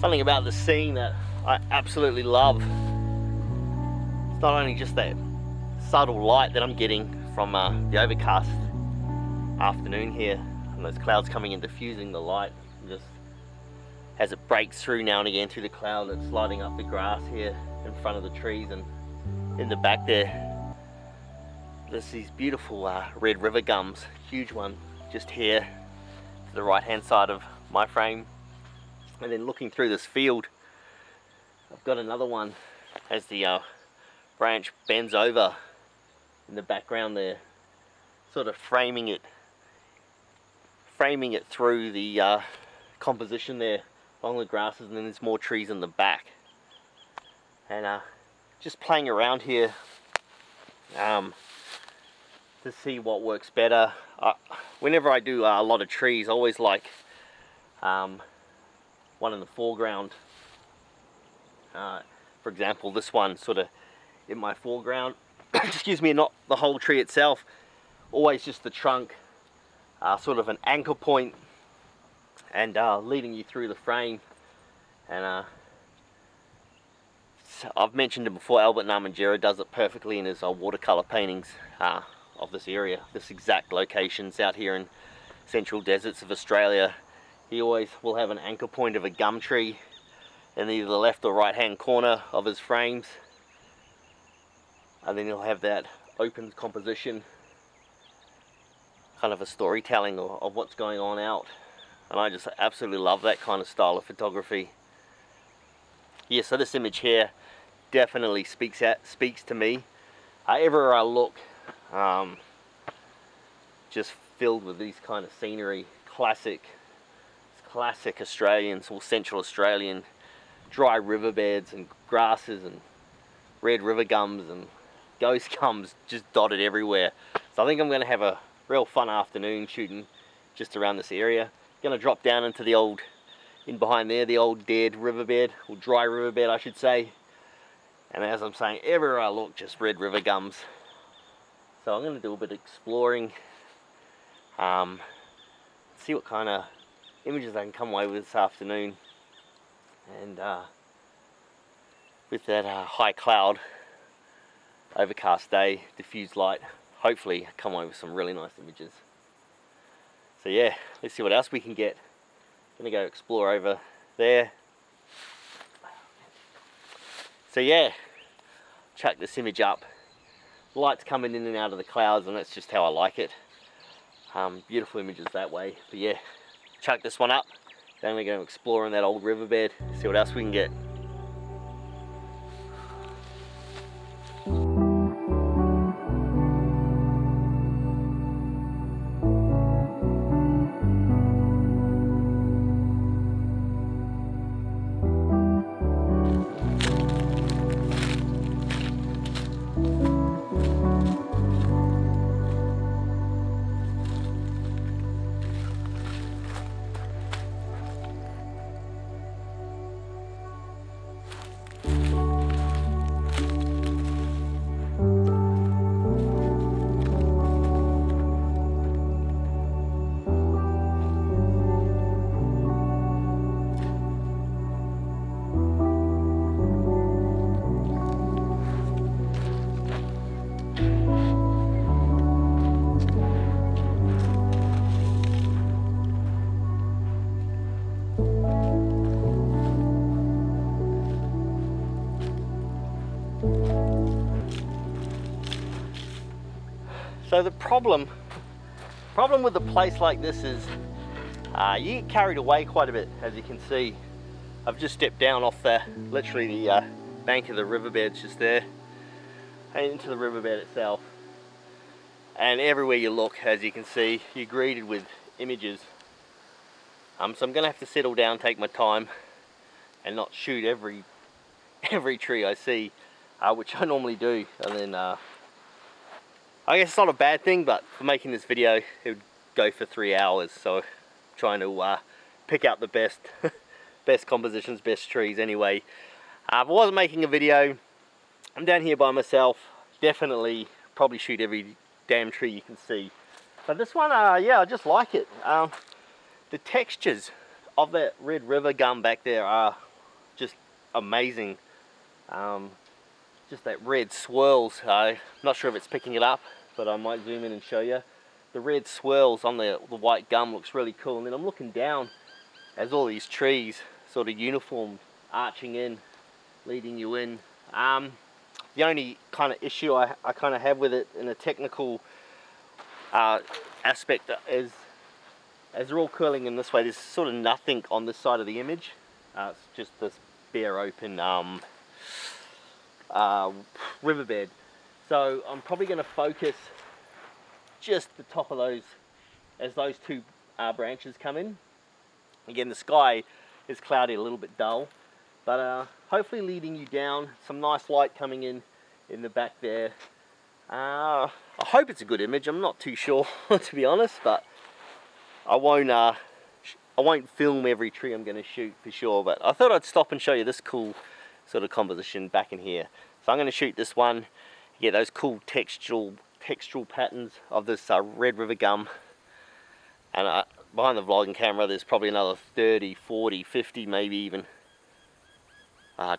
Something about the scene that I absolutely love. It's not only just that subtle light that I'm getting from the overcast afternoon here, and those clouds coming in diffusing the light, just as it breaks through now and again through the cloud, it's lighting up the grass here in front of the trees, and in the back there's these beautiful red river gums, huge one just here to the right hand side of my frame. And then looking through this field, I've got another one as the branch bends over in the background there, sort of framing it through the composition there along the grasses, and then there's more trees in the back. And just playing around here to see what works better. Whenever I do a lot of trees, I always like one in the foreground. For example, this one sort of in my foreground. Excuse me, not the whole tree itself, always just the trunk, sort of an anchor point, and leading you through the frame. And I've mentioned it before, Albert Namanjera does it perfectly in his watercolor paintings of this area, this exact locations out here in central deserts of Australia. He always will have an anchor point of a gum tree in either the left or right hand corner of his frames, and then he'll have that open composition, kind of a storytelling of what's going on out. And I just absolutely love that kind of style of photography. Yeah, so this image here definitely speaks to me. Everywhere I look, just filled with these kind of scenery, classic Australian or Central Australian dry riverbeds and grasses and red river gums and ghost gums just dotted everywhere. So I think I'm going to have a real fun afternoon shooting just around this area. Going to drop down into the old, in behind there, the old dead riverbed, or dry riverbed I should say. And as I'm saying, everywhere I look, just red river gums. So I'm going to do a bit of exploring, see what kind of images I can come away with this afternoon. And with that high cloud, overcast day, diffused light, hopefully come away with some really nice images. So yeah, let's see what else we can get. Gonna go explore over there. So yeah, chuck this image up. Light's coming in and out of the clouds, and that's just how I like it. Beautiful images that way. But yeah, chuck this one up. Then we're going to explore in that old riverbed, see what else we can get. So the problem with a place like this is you get carried away quite a bit. As you can see, I've just stepped down off literally the bank of the riverbed's just there, and into the riverbed itself. And everywhere you look, as you can see, you're greeted with images. So I'm gonna have to settle down, take my time, and not shoot every tree I see, which I normally do. And then I guess it's not a bad thing, but for making this video, it would go for 3 hours. So trying to pick out the best compositions, best trees anyway. If I wasn't making a video, I'm down here by myself, definitely probably shoot every damn tree you can see. But this one, yeah, I just like it. The textures of that red river gum back there are amazing. Just that red swirls. I'm not sure if it's picking it up, but I might zoom in and show you. The red swirls on the white gum looks really cool. And then I'm looking down as all these trees sort of uniform arching in, leading you in. The only kind of issue I kind of have with it in a technical aspect is, as they're all curling in this way, there's sort of nothing on this side of the image. It's just this bare open riverbed. So I'm probably going to focus just the top of those as those two branches come in. Again, the sky is cloudy, a little bit dull, but hopefully leading you down. Some nice light coming in the back there. I hope it's a good image. I'm not too sure to be honest, but I won't film every tree I'm going to shoot for sure. But I thought I'd stop and show you this cool sort of composition back in here. So I'm going to shoot this one, get those cool textural patterns of this red river gum. And behind the vlogging camera there's probably another 30, 40, 50 maybe even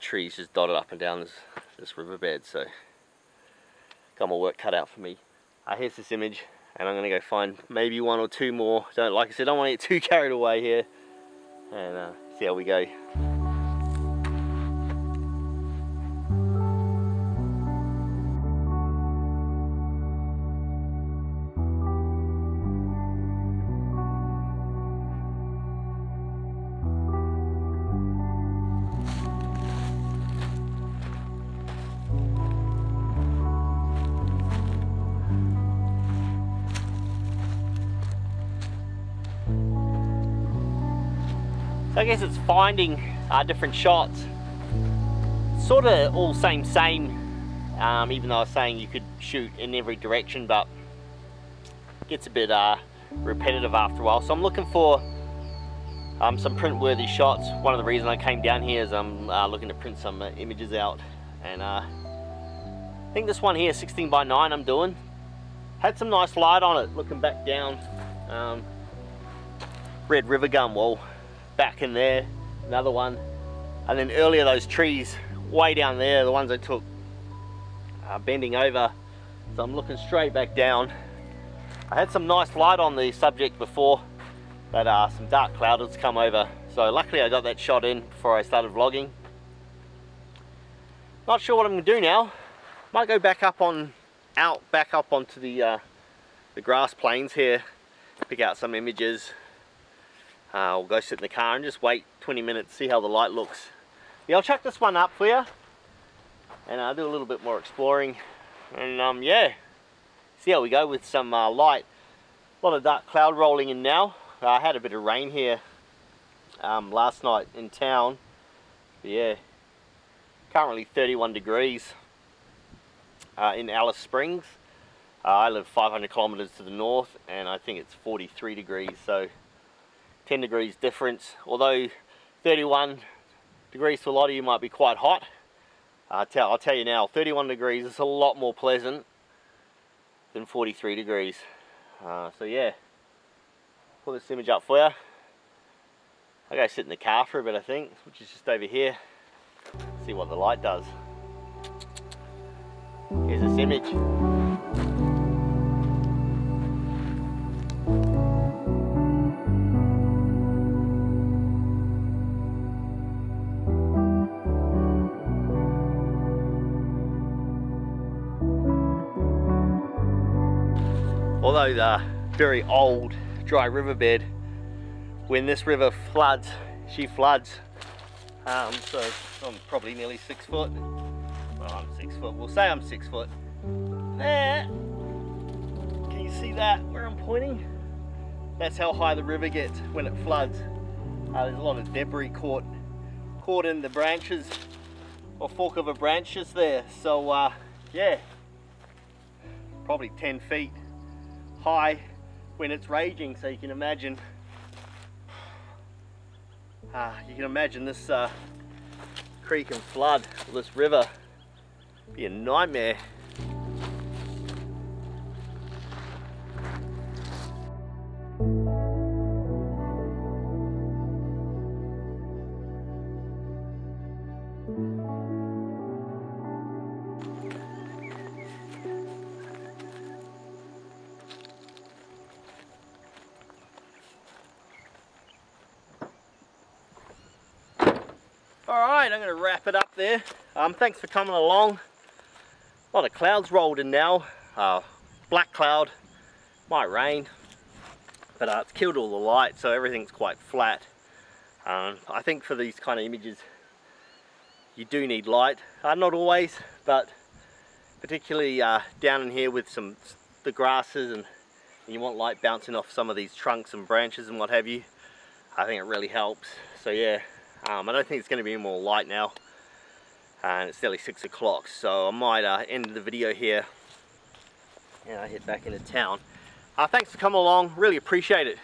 trees just dotted up and down this riverbed. So got my work cut out for me. Here's this image, and I'm going to go find maybe one or two more. Like I said, I don't want to get too carried away here, and see how we go. So I guess it's finding different shots, sort of all same, even though I was saying you could shoot in every direction, but it gets a bit repetitive after a while. So I'm looking for some print-worthy shots. One of the reasons I came down here is I'm looking to print some images out, and I think this one here, 16:9, I'm doing. Had some nice light on it, looking back down. Red river gum wall. Back in there, another one, and then earlier those trees way down there, the ones I took bending over. So I'm looking straight back down. I had some nice light on the subject before, but some dark clouds come over. So luckily I got that shot in before I started vlogging. Not sure what I'm going to do now. Might go back up onto the grass plains here, pick out some images. I'll go sit in the car and just wait 20 minutes, see how the light looks. Yeah, I'll chuck this one up for you, and I'll do a little bit more exploring, and yeah, see how we go with some light. A lot of dark cloud rolling in now. I had a bit of rain here last night in town, but yeah, currently 31 degrees in Alice Springs. I live 500 kilometers to the north, and I think it's 43 degrees, so 10 degrees difference. Although 31 degrees to a lot of you might be quite hot, I'll tell you now, 31 degrees is a lot more pleasant than 43 degrees. So yeah, pull this image up for you. I'll go sit in the car for a bit, I think, which is just over here. See what the light does. Here's this image. Although the very old dry riverbed, when this river floods, she floods. So I'm probably nearly 6 foot. Well, I'm 6 foot. We'll say I'm 6 foot. There. Can you see that where I'm pointing? That's how high the river gets when it floods. There's a lot of debris caught in the branches or fork of a branches there. So yeah, probably 10 feet high when it's raging. So you can imagine this creek and flood, this river, be a nightmare. Alright, I'm going to wrap it up there. Thanks for coming along. A lot of clouds rolled in now. Black cloud, might rain, but it's killed all the light, so everything's quite flat. I think for these kind of images you do need light. Not always, but particularly down in here with the grasses, and you want light bouncing off some of these trunks and branches and what have you. I think it really helps. So yeah, I don't think it's going to be any more light now, and it's nearly 6 o'clock, so I might end the video here and I head back into town. Thanks for coming along, really appreciate it.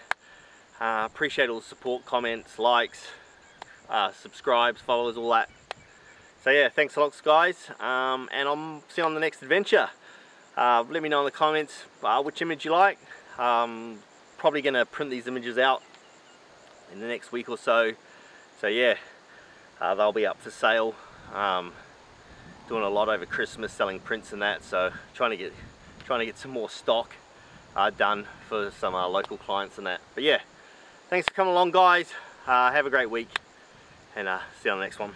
Appreciate all the support, comments, likes, subscribes, follows, all that. So yeah, thanks a lot guys, and I'll see you on the next adventure. Let me know in the comments which image you like. Probably going to print these images out in the next week or so. So yeah, they'll be up for sale. Doing a lot over Christmas, selling prints and that, so trying to get some more stock done for some local clients and that. But yeah, thanks for coming along guys. Have a great week, and see you on the next one.